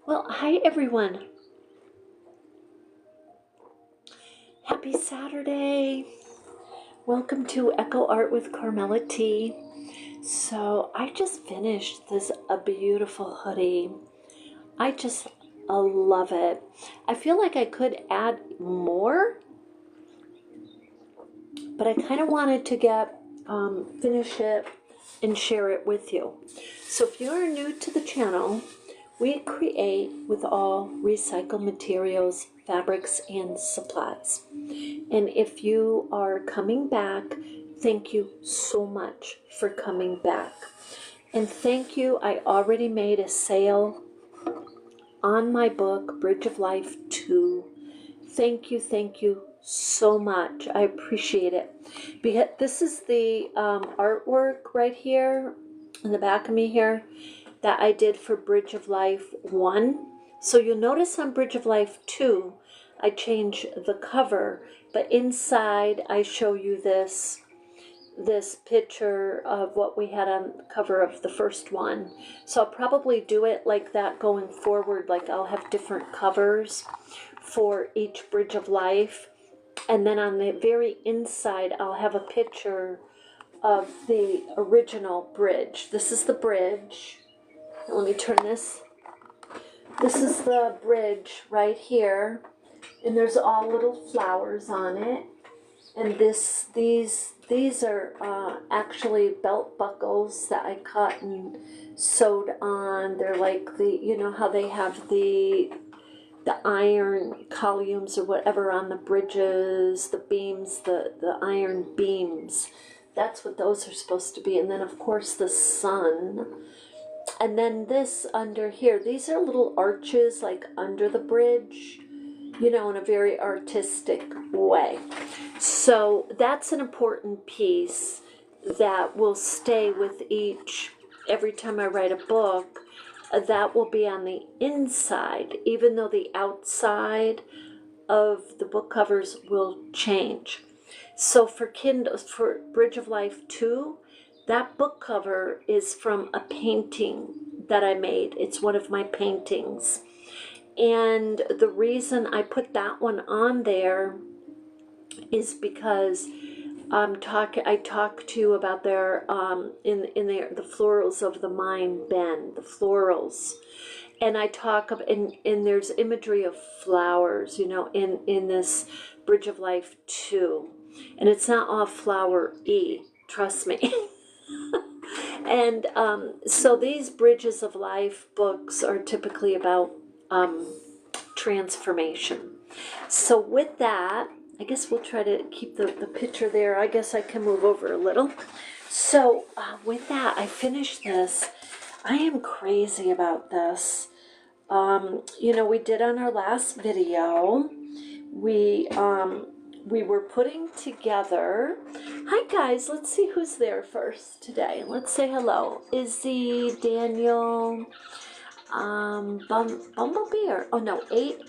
Well, hi everyone. Happy Saturday. Welcome to Echo Art with Carmella-T. So I just finished this a beautiful hoodie. I just love it. I feel like I could add more, but I kind of wanted to finish it and share it with you. So if you're new to the channel, we create with all recycled materials, fabrics, and supplies. And if you are coming back, thank you so much for coming back. And thank you, I already made a sale on my book, Bridge of Life 2. Thank you so much. I appreciate it. Because this is the artwork right here in the back of me here that I did for Bridge of Life 1. So you'll notice on Bridge of Life 2, I changed the cover, but inside I show you this picture of what we had on the cover of the first one. So I'll probably do it like that going forward, like I'll have different covers for each Bridge of Life. And then on the very inside, I'll have a picture of the original bridge. This is the bridge. Let me turn this. This is the bridge right here. And there's all little flowers on it. And these are actually belt buckles that I cut and sewed on. They're like you know how they have the iron columns or whatever on the bridges, the beams, the iron beams. That's what those are supposed to be. And then of course the sun. And then this under here, these are little arches like under the bridge, you know, in a very artistic way. So that's an important piece that will stay with every time I write a book, that will be on the inside, even though the outside of the book covers will change. So for Bridge of Life 2, that book cover is from a painting that I made. It's one of my paintings. And the reason I put that one on there is because I talk to you about their the florals of the mind bend, the florals. And I talk of and there's imagery of flowers, you know, in this Bridge of Life 2. And it's not all flower-y, trust me. And so these Bridges of Life books are typically about transformation. So with that, I guess we'll try to keep the picture there. I guess I can move over a little. So with that, I finished this. I am crazy about this. You know, we did on our last video, we were putting together. Hi guys, let's see who's there first today. Let's say hello. Izzy, Daniel, Bumblebee, or oh no, 8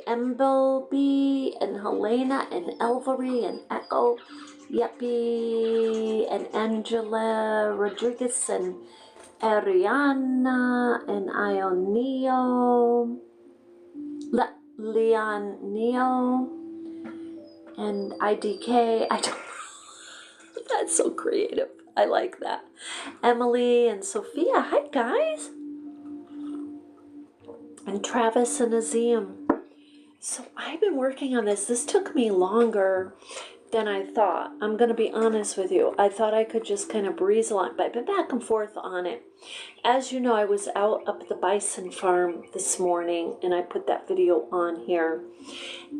Embleby, and Helena, and Elvery, and Echo, Yeppy, and Angela Rodriguez, and Ariana, and Ioneo, Leon Neo, and IDK. I don't That's so creative. I like that. Emily and Sophia. Hi, guys. And Travis and Azim. So I've been working on this. This took me longer than I thought. I'm going to be honest with you. I thought I could just kind of breeze along, but I've been back and forth on it. As you know, I was out up at the bison farm this morning, and I put that video on here.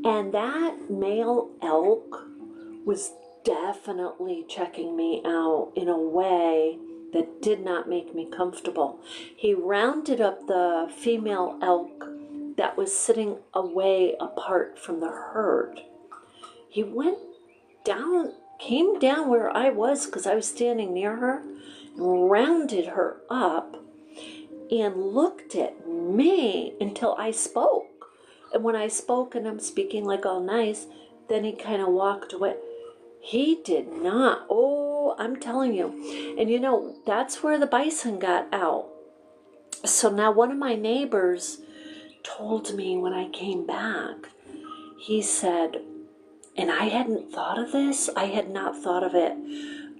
And that male elk was definitely checking me out in a way that did not make me comfortable. He rounded up the female elk that was sitting away apart from the herd. He went down, came down where I was because I was standing near her, rounded her up and looked at me until I spoke. And when I spoke, and I'm speaking like all nice, then he kind of walked away. He did not. Oh, I'm telling you. And you know, that's where the bison got out. So now one of my neighbors told me when I came back, he said, and I hadn't thought of this, I had not thought of it,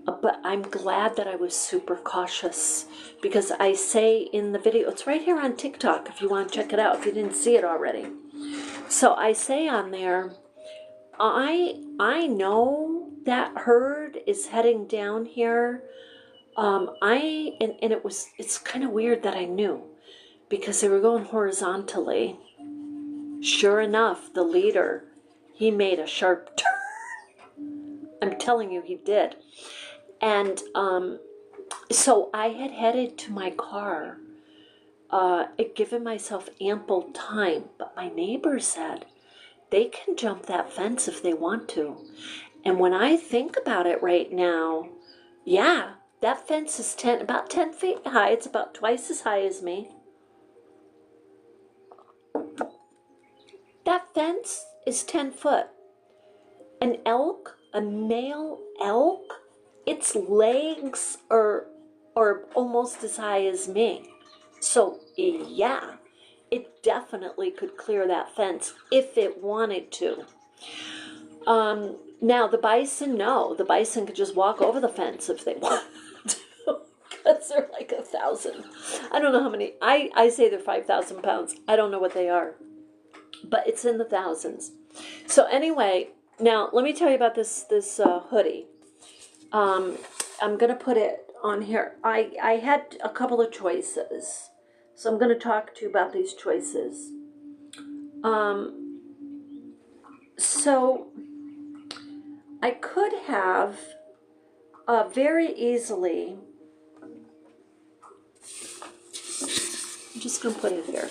but I'm glad that I was super cautious, because I say in the video, it's right here on TikTok if you want to check it out, if you didn't see it already. So I say on there, I know that herd is heading down here. It's kind of weird that I knew, because they were going horizontally. Sure enough, the leader, he made a sharp turn. I'm telling you, he did. And so I had headed to my car, given myself ample time, but my neighbor said they can jump that fence if they want to. And when I think about it right now, yeah, that fence is about 10 feet high. It's about twice as high as me. That fence is 10 foot. An elk, a male elk, its legs are almost as high as me. So yeah, it definitely could clear that fence if it wanted to. Now the bison, no, the bison could just walk over the fence if they want to, because they're like 1,000. I don't know how many. I say they're 5,000 pounds. I don't know what they are, but it's in the thousands. So anyway, now let me tell you about this hoodie. I'm gonna put it on here. I had a couple of choices, so I'm gonna talk to you about these choices. So I could have very easily. I'm just gonna put it here.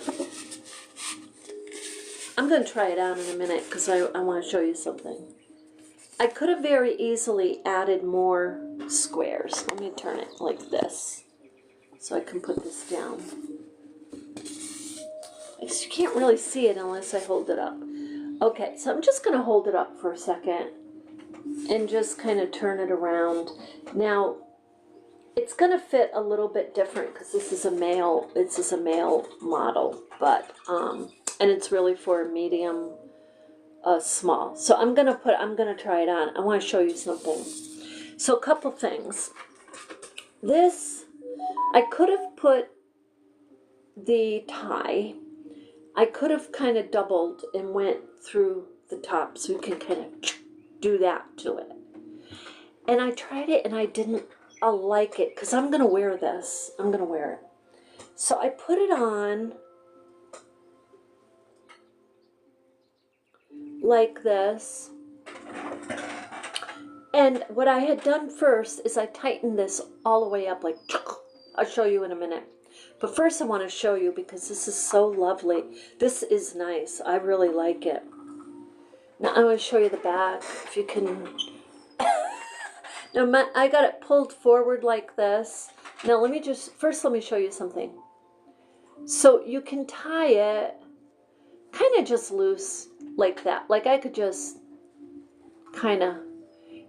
I'm going to try it out in a minute because I want to show you something. I could have very easily added more squares. Let me turn it like this so I can put this down. You can't really see it unless I hold it up. Okay, so I'm just going to hold it up for a second and just kind of turn it around. Now, it's going to fit a little bit different because this is a male model, but and it's really for medium, small. So I'm gonna try it on. I want to show you something. So a couple things. This, I could have put the tie. I could have kind of doubled and went through the top, so you can kind of do that to it. And I tried it, and I didn't like it because I'm gonna wear this. I'm gonna wear it. So I put it on like this, and what I had done first is I tightened this all the way up, like, I'll show you in a minute, but first I want to show you because this is so lovely. This is nice. I really like it. Now I'm going to show you the back, if you can. Now I got it pulled forward like this. Now let me show you something. So you can tie it kind of just loose like that. Like I could just kind of.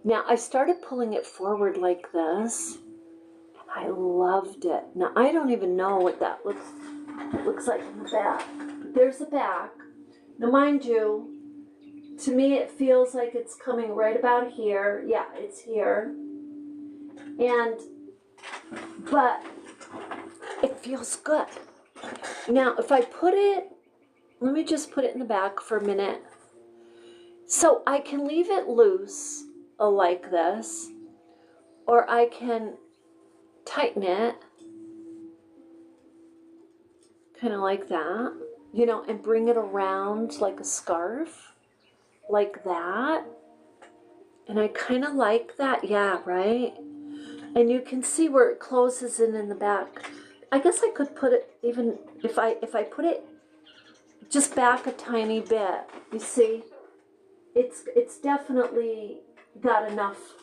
Now I started pulling it forward like this, and I loved it. Now I don't even know what that looks like in the back. But there's the back. Now mind you, to me it feels like it's coming right about here. Yeah, it's here. But it feels good. Now if I put it, let me just put it in the back for a minute. So I can leave it loose like this, or I can tighten it kind of like that, you know, and bring it around like a scarf, like that. And I kind of like that, yeah, right? And you can see where it closes in the back. I guess I could put it, even if I put it just back a tiny bit, you see, it's definitely got enough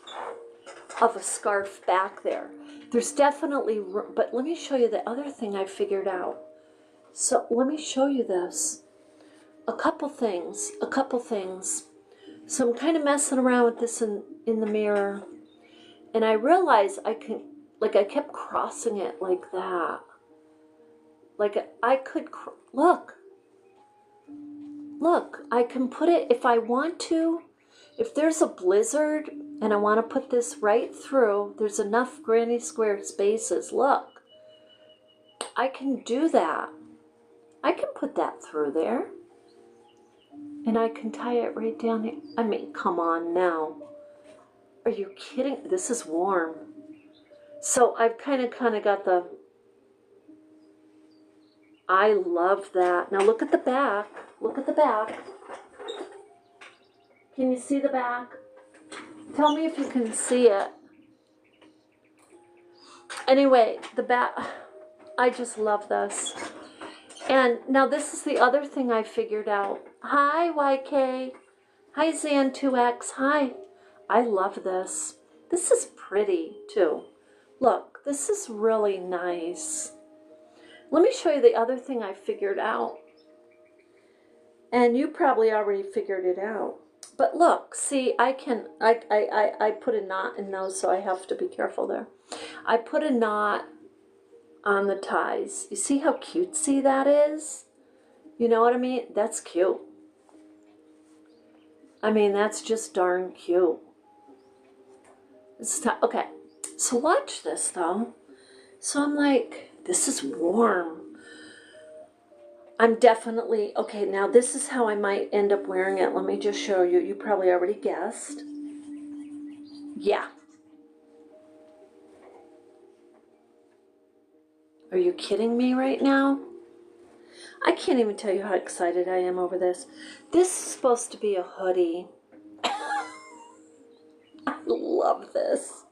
of a scarf back there. There's definitely room, but let me show you the other thing I figured out. So let me show you this. A couple things. So I'm kind of messing around with this in the mirror, and I realized I kept crossing it like that. Like I could, look, I can put it if I want to. If there's a blizzard and I want to put this right through, there's enough granny square spaces. Look, I can do that. I can put that through there. And I can tie it right down here. I mean, come on now. Are you kidding? This is warm. So I've kind of got the, I love that. Now look at the back. Look at the back. Can you see the back? Tell me if you can see it. Anyway, the back, I just love this. And now this is the other thing I figured out. Hi, YK. Hi, Zan2X. Hi. I love this. This is pretty, too. Look, this is really nice. Let me show you the other thing I figured out. And you probably already figured it out. But look, see, I put a knot in those, so I have to be careful there. I put a knot on the ties. You see how cutesy that is? You know what I mean? That's cute. I mean, that's just darn cute. Okay, so watch this though. So I'm like, this is warm. I'm definitely, okay, now this is how I might end up wearing it. Let me just show you. You probably already guessed. Yeah. Are you kidding me right now? I can't even tell you how excited I am over this. This is supposed to be a hoodie. I love this.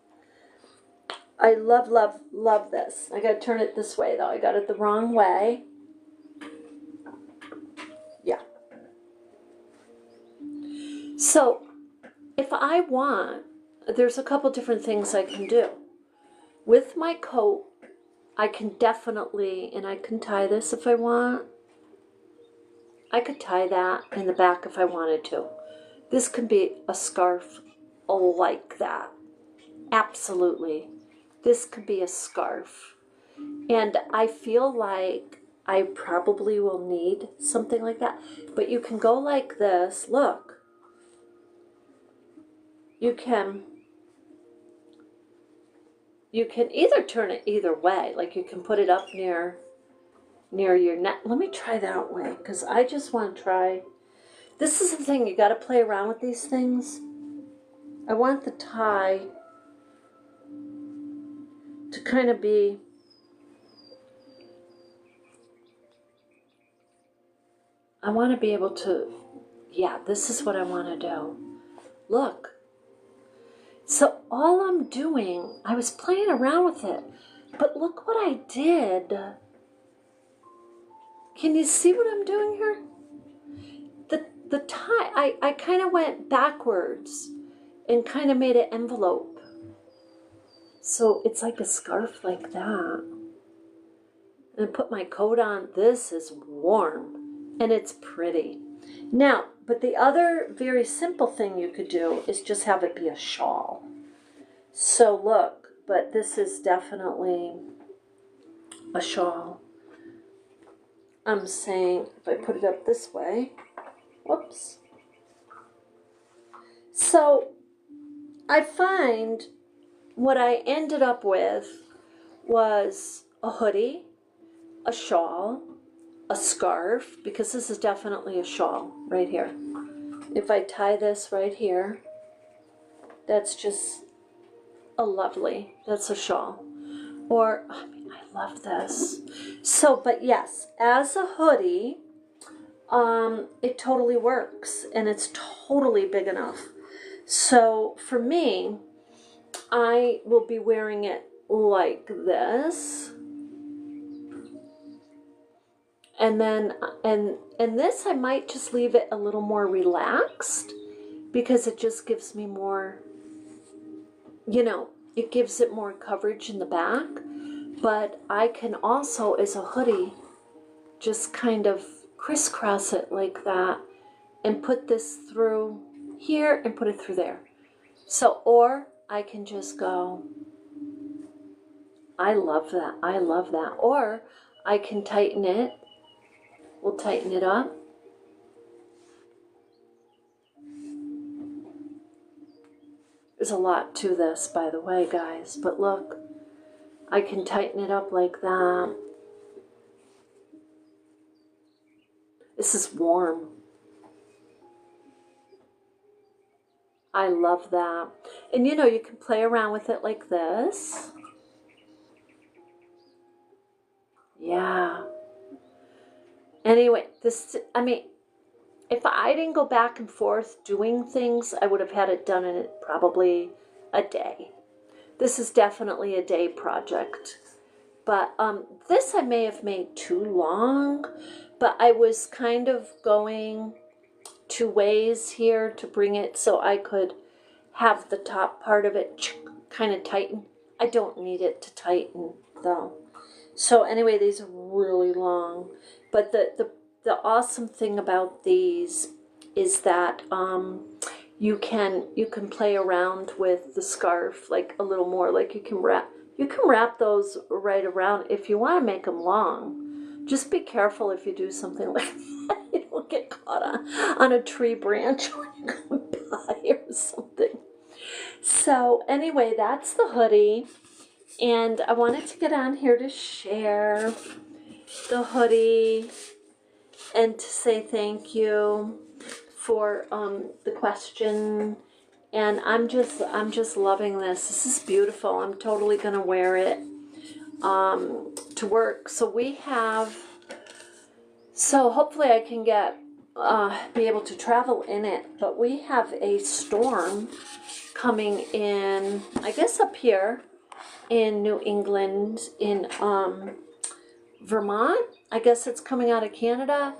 I love, love, love this. I gotta turn it this way though. I got it the wrong way. Yeah. So, if I want, there's a couple different things I can do. With my coat, I can definitely, and I can tie this if I want. I could tie that in the back if I wanted to. This can be a scarf like that. Absolutely. This could be a scarf. And I feel like I probably will need something like that. But you can go like this. Look. You can either turn it either way. Like you can put it up near your neck. Let me try that way because I just want to try. This is the thing. You got to play around with these things. I want the tie to kind of be, I want to be able to, yeah, this is what I want to do. Look. So all I'm doing, I was playing around with it, but look what I did. Can you see what I'm doing here? The tie, I kind of went backwards and kind of made an envelope. So it's like a scarf like that. And I put my coat on. This is warm and it's pretty. Now, but the other very simple thing you could do is just have it be a shawl. So look, but this is definitely a shawl. I'm saying, if I put it up this way, whoops. So I find what I ended up with was a hoodie, a shawl, a scarf, because this is definitely a shawl right here. If I tie this right here, that's just a lovely, that's a shawl. Or, I mean, I love this. So, but yes, as a hoodie, it totally works and it's totally big enough. So for me, I will be wearing it like this. And then, and this I might just leave it a little more relaxed because it just gives me more, you know, it gives it more coverage in the back. But I can also, as a hoodie, just kind of crisscross it like that and put this through here and put it through there. So, or I can just go, I love that. I love that. Or I can tighten it. We'll tighten it up. There's a lot to this, by the way, guys, but look, I can tighten it up like that. This is warm. I love that. And you know, you can play around with it like this. Yeah. Anyway, this, I mean, if I didn't go back and forth doing things, I would have had it done in probably a day. This is definitely a day project. But this I may have made too long, but I was kind of going two ways here to bring it so I could have the top part of it kind of tighten. I don't need it to tighten though. So anyway, these are really long. But the awesome thing about these is that you can play around with the scarf like a little more. Like you can wrap those right around if you want to make them long. Just be careful if you do something like that. You don't get caught on a tree branch when you go by or something. So anyway, that's the hoodie. And I wanted to get on here to share the hoodie and to say thank you for the question. And I'm just loving this. This is beautiful. I'm totally gonna wear it to work. So hopefully I can be able to travel in it. But we have a storm coming in, I guess up here in New England, in Vermont. I guess it's coming out of Canada.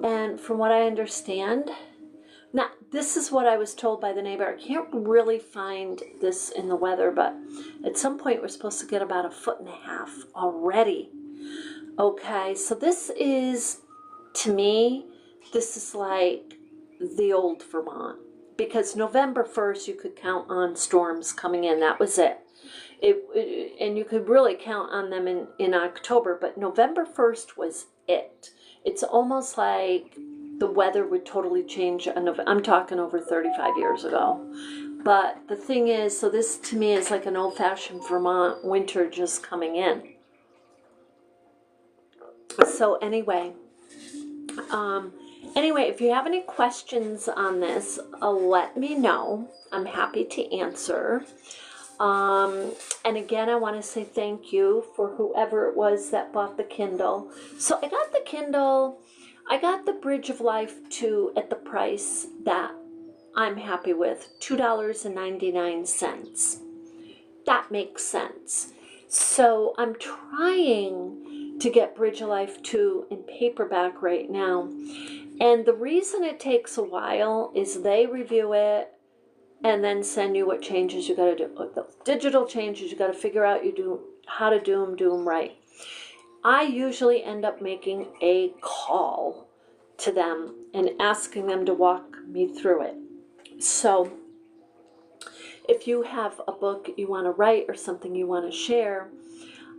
And from what I understand, now this is what I was told by the neighbor. I can't really find this in the weather, but at some point we're supposed to get about 1.5 feet already. Okay, so this is, to me, this is like the old Vermont. Because November 1st, you could count on storms coming in. That was it. And you could really count on them in October. But November 1st was it. It's almost like the weather would totally change. I'm talking over 35 years ago. But the thing is, so this to me is like an old-fashioned Vermont winter just coming in. So anyway, if you have any questions on this, let me know. I'm happy to answer. And again, I want to say thank you for whoever it was that bought the Kindle. So I got the Kindle. I got the Bridge of Life 2 at the price that I'm happy with, $2.99. That makes sense. So I'm trying to get Bridge of Life 2 in paperback right now. And the reason it takes a while is they review it and then send you what changes you got to do. The digital changes, you got to figure out how to do them right. I usually end up making a call to them and asking them to walk me through it. So if you have a book you want to write or something you want to share,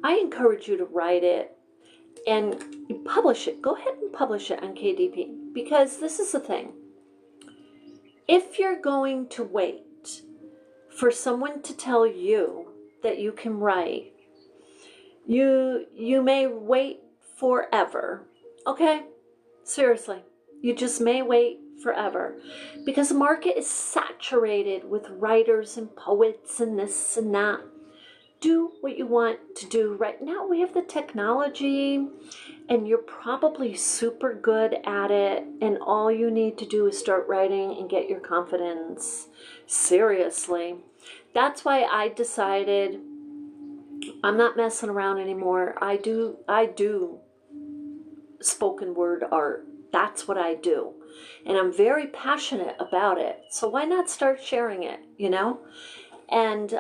I encourage you to write it and publish it. Go ahead and publish it on KDP, because this is the thing. If you're going to wait for someone to tell you that you can write, you may wait forever. Okay? Seriously. You just may wait forever, because the market is saturated with writers and poets and this and that. Do what you want to do right now. We have the technology and you're probably super good at it, and all you need to do is start writing and get your confidence. Seriously. That's why I decided I'm not messing around anymore. I do spoken word art. That's what I do. And I'm very passionate about it. So why not start sharing it, you know? And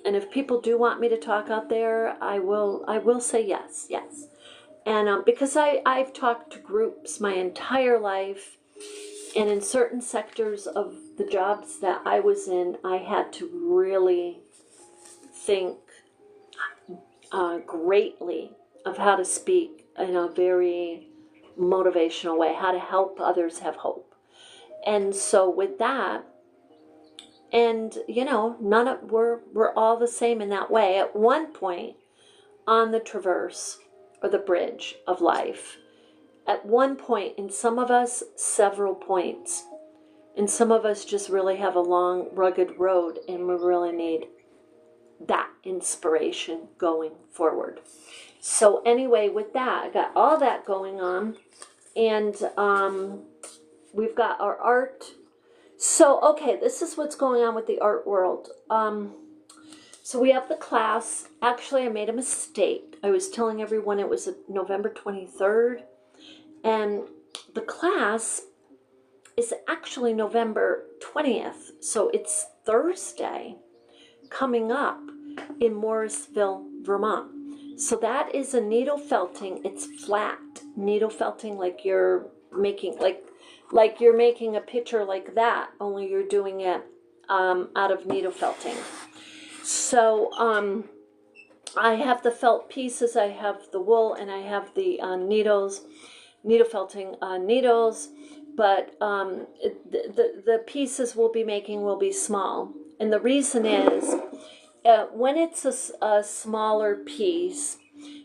if people do want me to talk out there, I will say yes. And because I've talked to groups my entire life, and in certain sectors of the jobs that I was in, I had to really think greatly of how to speak in a very motivational way, how to help others have hope. And so with that, and we're all the same in that way. At one point on the traverse or the bridge of life, at one point, in some of us, several points, and some of us just really have a long, rugged road, and we really need that inspiration going forward. So anyway, with that, I got all that going on, and we've got our art. So, okay, this is what's going on with the art world. So we have the class. Actually, I made a mistake. I was telling everyone it was November 23rd, and the class is actually November 20th. So it's Thursday coming up in Morrisville, Vermont. So that is a needle felting. It's flat needle felting, like you're making like you're making a picture like that, only you're doing it out of needle felting. So I have the felt pieces, I have the wool, and I have the needle felting needles, but the pieces we'll be making will be small. And the reason is, when it's a smaller piece,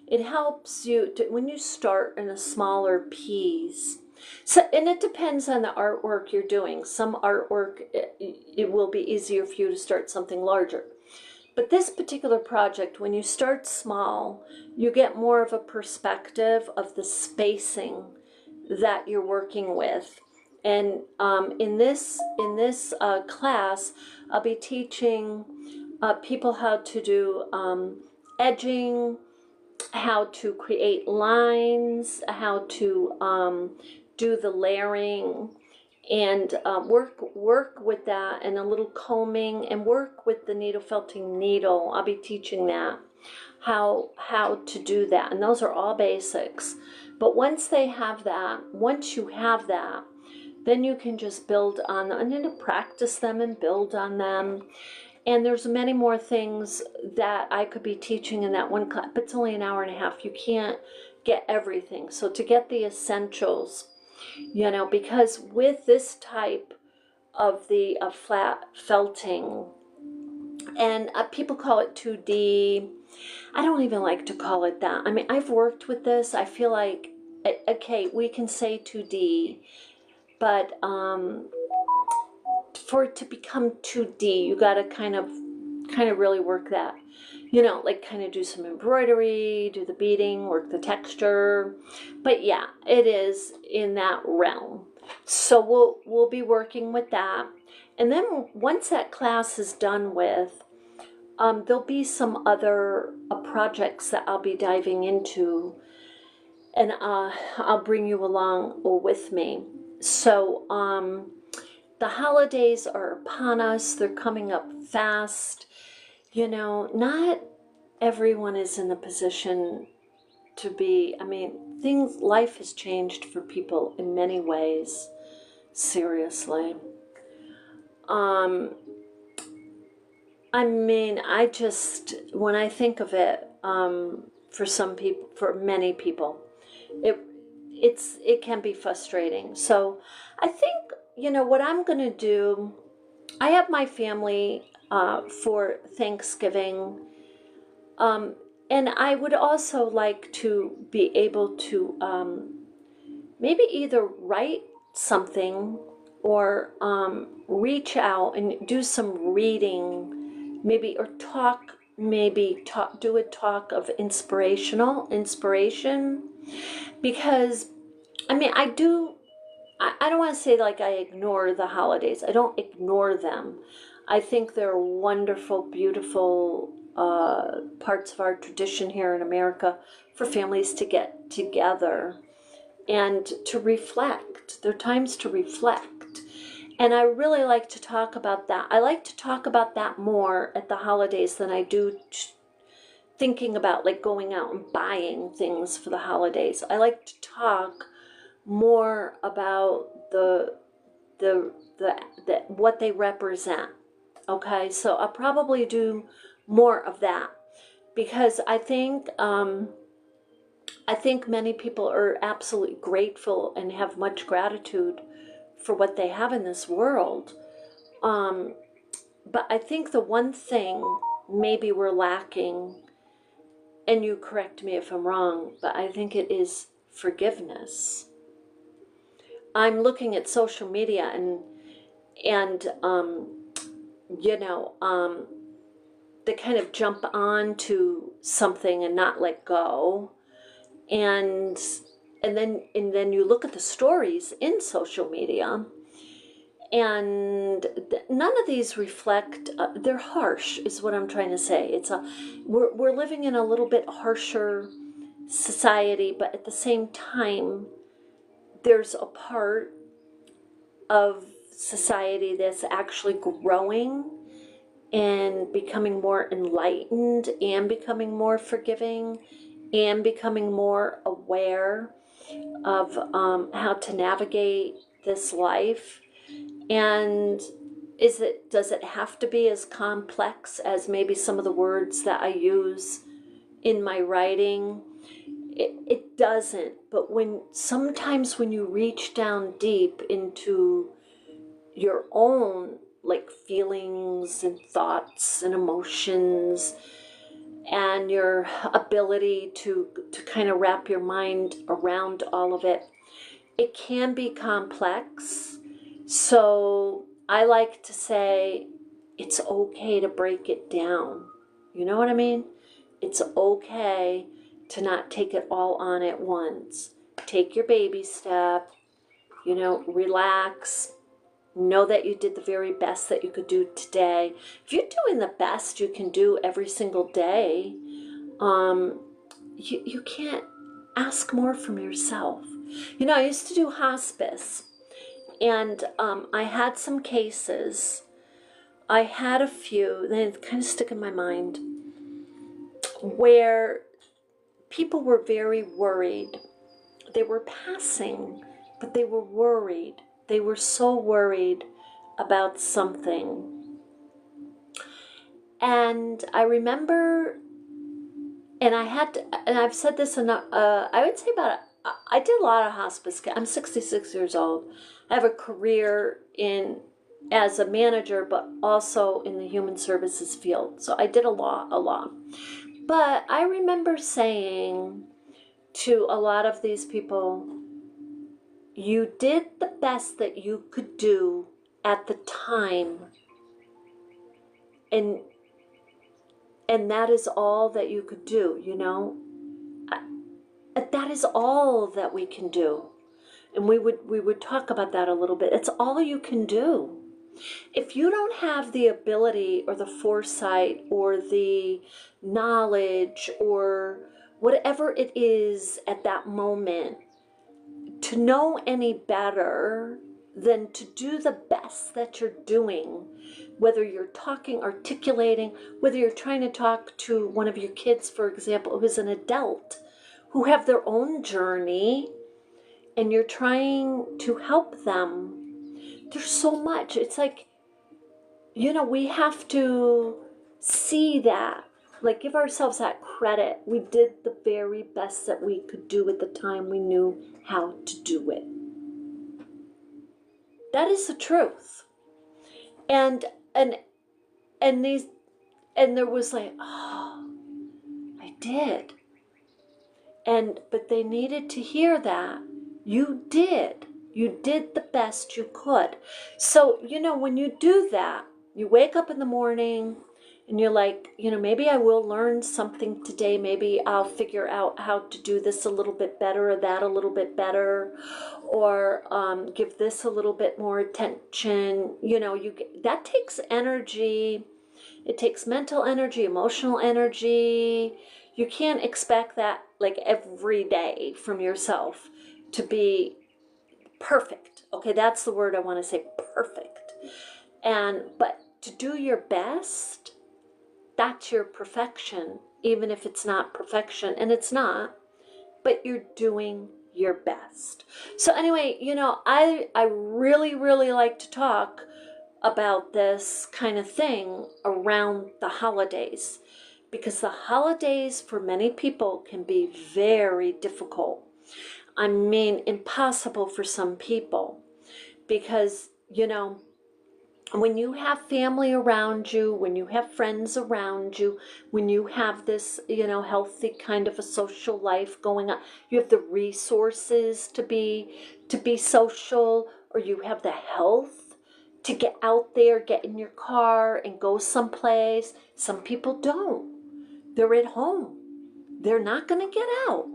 it helps you when you start in a smaller piece. So, and it depends on the artwork you're doing. Some artwork, it will be easier for you to start something larger. But this particular project, when you start small, you get more of a perspective of the spacing that you're working with. And in this class, I'll be teaching people how to do edging, how to create lines, how to do the layering, and work with that, and a little combing, and work with the needle felting needle. I'll be teaching that, how to do that, and those are all basics. But once you have that, then you can just build on them, and then practice them and build on them. And there's many more things that I could be teaching in that one class, but it's only an hour and a half. You can't get everything. So to get the essentials, because with this type of the flat felting, and people call it 2D. I don't even like to call it that. I mean, I've worked with this. I feel like, okay, we can say 2D, but for it to become 2D, you got to kind of really work that, like kind of do some embroidery, do the beading, work the texture. But yeah, it is in that realm. So we'll be working with that. And then once that class is done with, there'll be some other projects that I'll be diving into, and I'll bring you along with me. So the holidays are upon us. They're coming up fast. Not everyone is in a position to be, life has changed for people in many ways, seriously. When I think of it, for some people, for many people, it can be frustrating. So I think, what I'm going to do, I have my family for Thanksgiving, and I would also like to be able to maybe either write something or reach out and do some reading, maybe, or do a talk of inspiration, because I don't want to say like I ignore the holidays. I don't ignore them. I think they're wonderful, beautiful parts of our tradition here in America for families to get together and to reflect. They're times to reflect. And I really like to talk about that. I like to talk about that more at the holidays than I do thinking about like going out and buying things for the holidays. I like to talk more about the what they represent. Okay, so I'll probably do more of that, because I think I think many people are absolutely grateful and have much gratitude for what they have in this world. Um, but I think the one thing maybe we're lacking, and you correct me if I'm wrong, but I think it is forgiveness. I'm looking at social media and you know, they kind of jump on to something and not let go. And then you look at the stories in social media, and none of these reflect, they're harsh is what I'm trying to say. We're living in a little bit harsher society, but at the same time there's a part of society that's actually growing and becoming more enlightened and becoming more forgiving and becoming more aware of how to navigate this life. And does it have to be as complex as maybe some of the words that I use in my writing? It doesn't. But sometimes when you reach down deep into your own like feelings and thoughts and emotions and your ability to kind of wrap your mind around all of it, it can be complex. So I like to say it's okay to break it down. You know what I mean? It's okay to not take it all on at once. Take your baby step, relax. Know that you did the very best that you could do today. If you're doing the best you can do every single day, you can't ask more from yourself. I used to do hospice, and I had some cases. I had a few, they kind of stick in my mind, where people were very worried. They were passing, but they were worried. They were so worried about something. And I remember, and I've said this enough, I would say I did a lot of hospice. I'm 66 years old. I have a career as a manager, but also in the human services field. So I did a lot. But I remember saying to a lot of these people, you did the best that you could do at the time. And that is all that you could do, That is all that we can do. And we would talk about that a little bit. It's all you can do. If you don't have the ability or the foresight or the knowledge or whatever it is at that moment to know any better than to do the best that you're doing, whether you're talking, articulating, whether you're trying to talk to one of your kids, for example, who's an adult, who have their own journey, and you're trying to help them. There's so much. It's like, we have to see that, like give ourselves that credit. We did the very best that we could do at the time we knew how to do it. That is the truth. And there was like, oh, I did. But they needed to hear that you did the best you could. So, when you do that, you wake up in the morning and you're like, maybe I will learn something today. Maybe I'll figure out how to do this a little bit better or that a little bit better, or give this a little bit more attention. That takes energy. It takes mental energy, emotional energy. You can't expect that like every day from yourself to be perfect. Okay, that's the word I want to say, perfect. But to do your best, that's your perfection, even if it's not perfection, and it's not, but you're doing your best. So anyway, I really, really like to talk about this kind of thing around the holidays, because the holidays for many people can be very difficult. I mean, impossible for some people, because, you know, when you have family around you, when you have friends around you, when you have this, you know, healthy kind of a social life going on, you have the resources to be social, or you have the health to get out there, get in your car and go someplace. Some people don't. They're at home. They're not going to get out.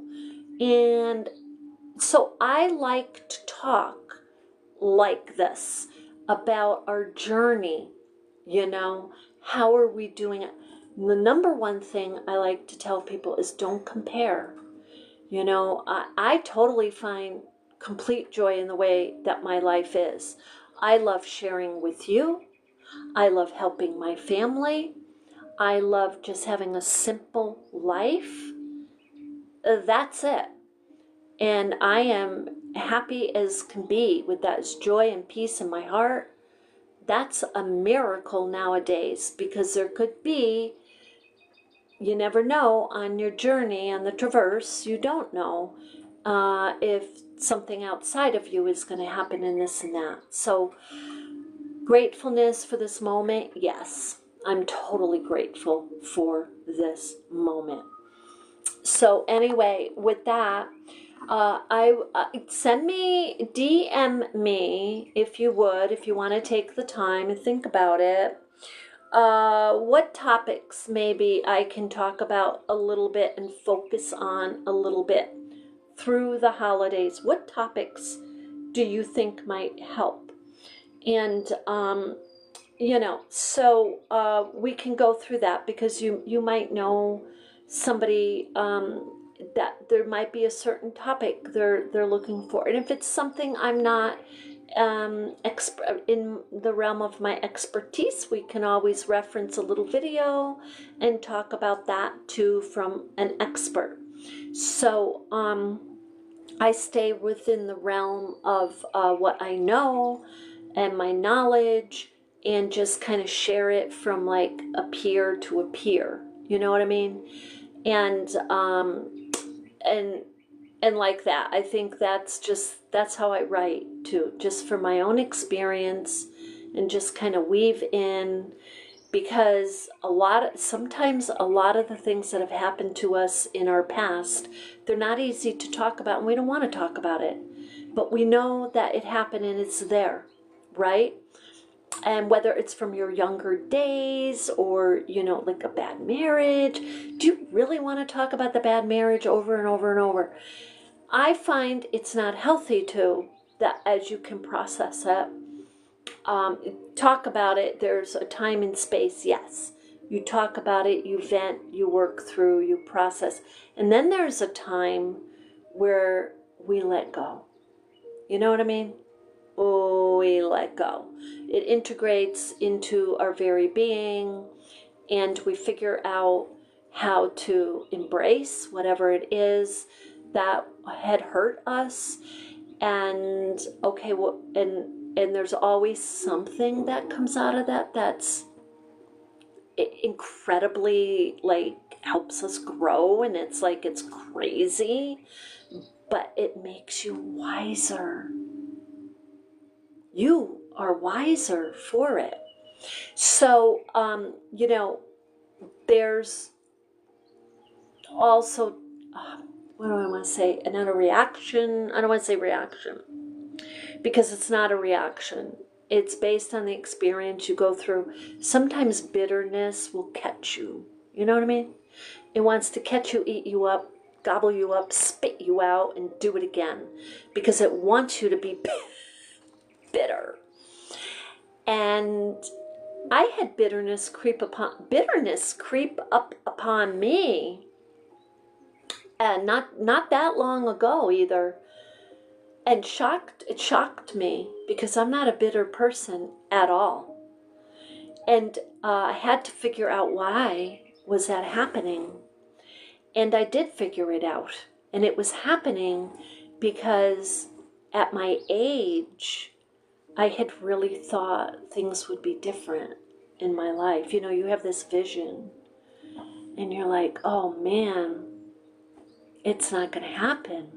And so I like to talk like this about our journey. You know, how are we doing it? The number one thing I like to tell people is don't compare. You know, I totally find complete joy in the way that my life is. I love sharing with you. I love helping my family. I love just having a simple life. That's it. And I am happy as can be with that joy and peace in my heart. That's a miracle nowadays, because there could be, you never know on your journey, on the traverse, you don't know if something outside of you is going to happen in this and that. So gratefulness for this moment, yes, I'm totally grateful for this moment. So anyway, with that, send me, DM me if you would, if you want to take the time and think about it. What topics maybe I can talk about a little bit and focus on a little bit through the holidays. What topics do you think might help? And you know, so we can go through that, because you might know somebody that there might be a certain topic they're looking for, and if it's something I'm not in the realm of my expertise, we can always reference a little video and talk about that too from an expert. So I stay within the realm of what I know and my knowledge, and just kind of share it from like a peer to a peer. You know what I mean? And and like that, I think that's how I write too, just from my own experience, and just kind of weave in, because sometimes a lot of the things that have happened to us in our past, they're not easy to talk about, and we don't want to talk about it, but we know that it happened and it's there, right? And whether it's from your younger days, or, you know, like a bad marriage, do you really want to talk about the bad marriage over and over and over? I find it's not healthy to, that as you can process it, talk about it. There's a time and space, yes. You talk about it, you vent, you work through, you process. And then there's a time where we let go. You know what I mean? Oh, we let go. It integrates into our very being, and we figure out how to embrace whatever it is that had hurt us. And okay, well, and there's always something that comes out of that that's incredibly, like, helps us grow, and it's like, it's crazy, but it makes you wiser. You are wiser for it. So, you know, there's also, what do I want to say? Another reaction. I don't want to say reaction, because it's not a reaction. It's based on the experience you go through. Sometimes bitterness will catch you. You know what I mean? It wants to catch you, eat you up, gobble you up, spit you out, and do it again, because it wants you to be bitter. And I had bitterness creep up upon me, and not that long ago either. And it shocked me, because I'm not a bitter person at all. And I had to figure out why was that happening. And I did figure it out. And it was happening because at my age, I had really thought things would be different in my life. You know, you have this vision. and you're like, oh man, it's not going to happen.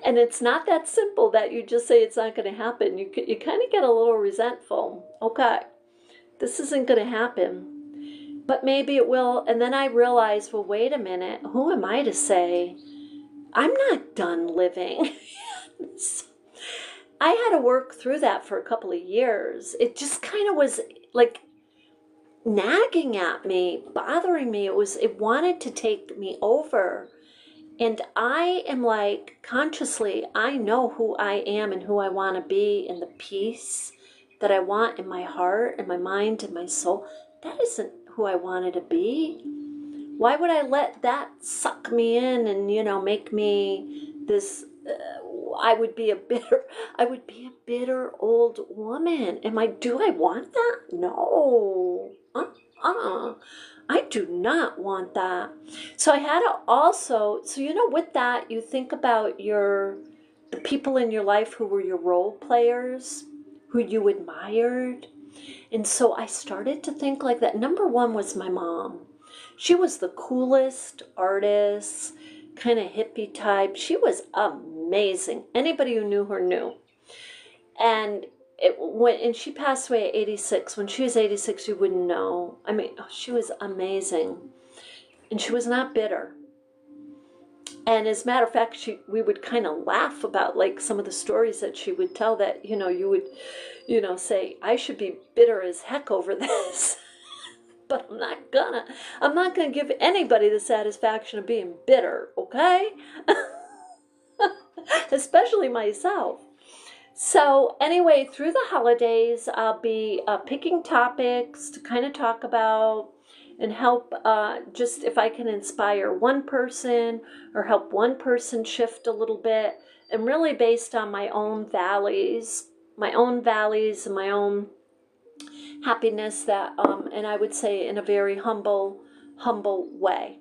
And it's not that simple that you just say it's not going to happen. You kind of get a little resentful. Okay, this isn't going to happen, but maybe it will. And then I realize, well, wait a minute, who am I to say I'm not done living? So I had to work through that for a couple of years. It just kind of was like nagging at me, bothering me. It wanted to take me over. And I am like, consciously, I know who I am and who I want to be, and the peace that I want in my heart and my mind and my soul. That isn't who I wanted to be. Why would I let that suck me in and, make me this, I would be a bitter old woman. Do I want that? No. I do not want that. So I had to also, with that, you think about the people in your life who were your role players, who you admired. And so I started to think like that. Number one was my mom. She was the coolest artist, kind of hippie type. She was amazing. Anybody who knew her knew. And and she passed away at 86. When she was 86, you wouldn't know. I mean, she was amazing. And she was not bitter. And as a matter of fact, we would kind of laugh about like some of the stories that she would tell that, you would, say, I should be bitter as heck over this. But I'm not gonna give anybody the satisfaction of being bitter, okay? Especially myself. So anyway, through the holidays, I'll be picking topics to kind of talk about and help, just if I can inspire one person or help one person shift a little bit, and really based on my own valleys and my own happiness that, and I would say in a very humble way.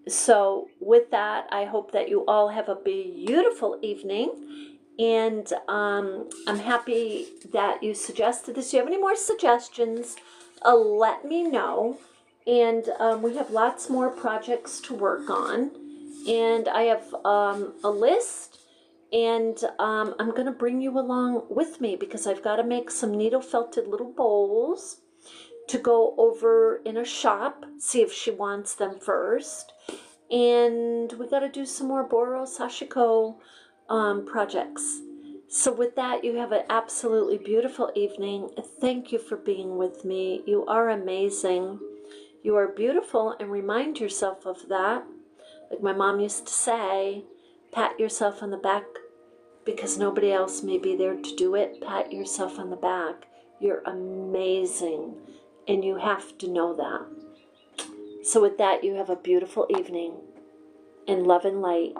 So with that, I hope that you all have a beautiful evening. And I'm happy that you suggested this. Do you have any more suggestions? Let me know. And we have lots more projects to work on. And I have a list. And I'm going to bring you along with me because I've got to make some needle felted little bowls to go over in a shop, see if she wants them first. And we got to do some more Boro Sashiko projects. So with that, you have an absolutely beautiful evening. Thank you for being with me. You are amazing. You are beautiful, and remind yourself of that. Like my mom used to say, pat yourself on the back because nobody else may be there to do it. Pat yourself on the back. You're amazing, and you have to know that. So with that, you have a beautiful evening, and love and light.